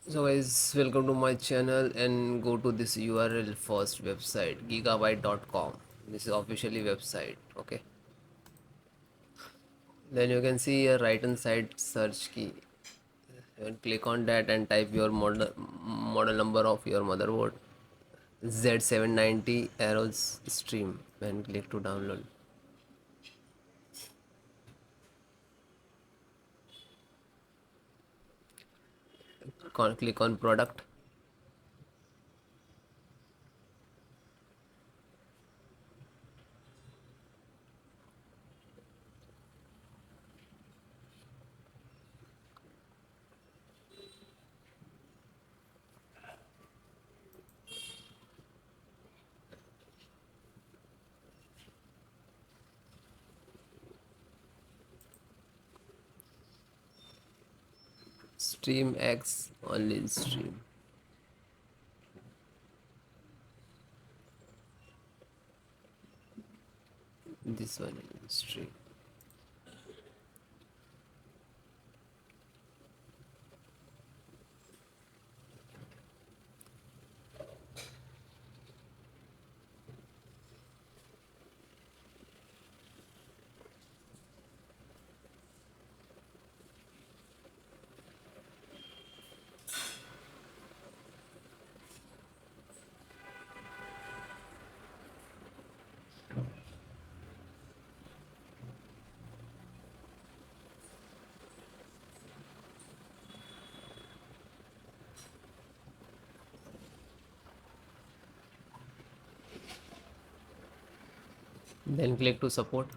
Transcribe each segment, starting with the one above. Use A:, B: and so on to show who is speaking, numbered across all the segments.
A: So guys, welcome to my channel and go to this URL first website gigabyte.com. This is officially website. Okay, then you can see a right hand side search key and click on that and type your model number of your motherboard Z790 AORUS XTREME and click to download. Click on product. Stream X only stream. This one stream. Then click to support.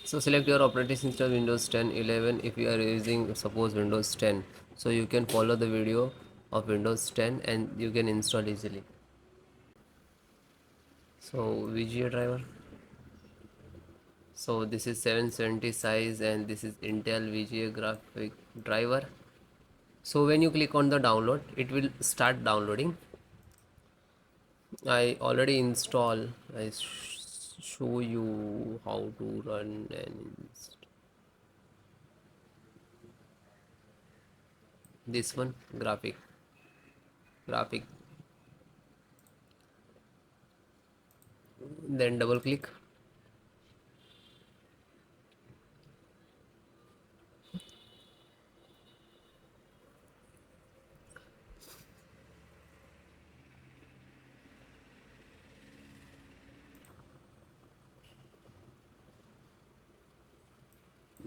A: So select your operating system Windows 10, 11 if you are using suppose Windows 10. So you can follow the video of Windows 10 and you can install easily. So VGA driver. So this is 770 size and this is Intel VGA graphic driver. So when you click on the download, it will start downloading. I already install. Show you how to run and this one graphic, then double click.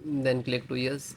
A: Then click to yes.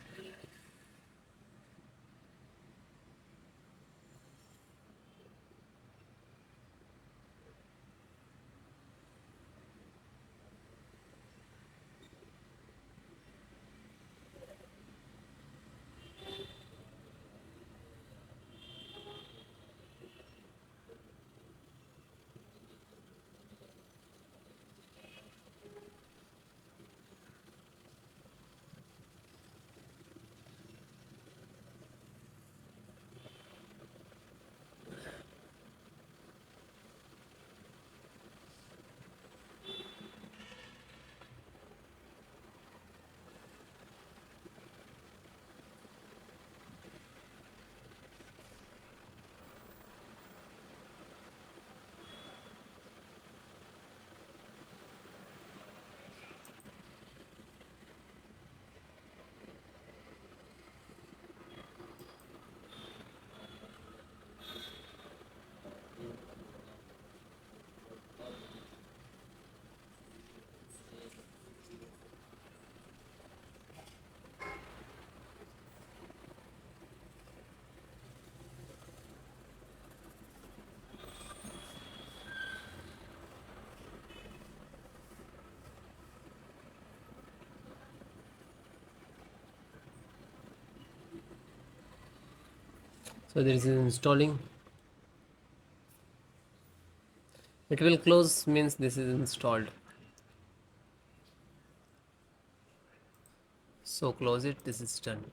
A: So this is installing. It will close means this is installed. So close it. This is done.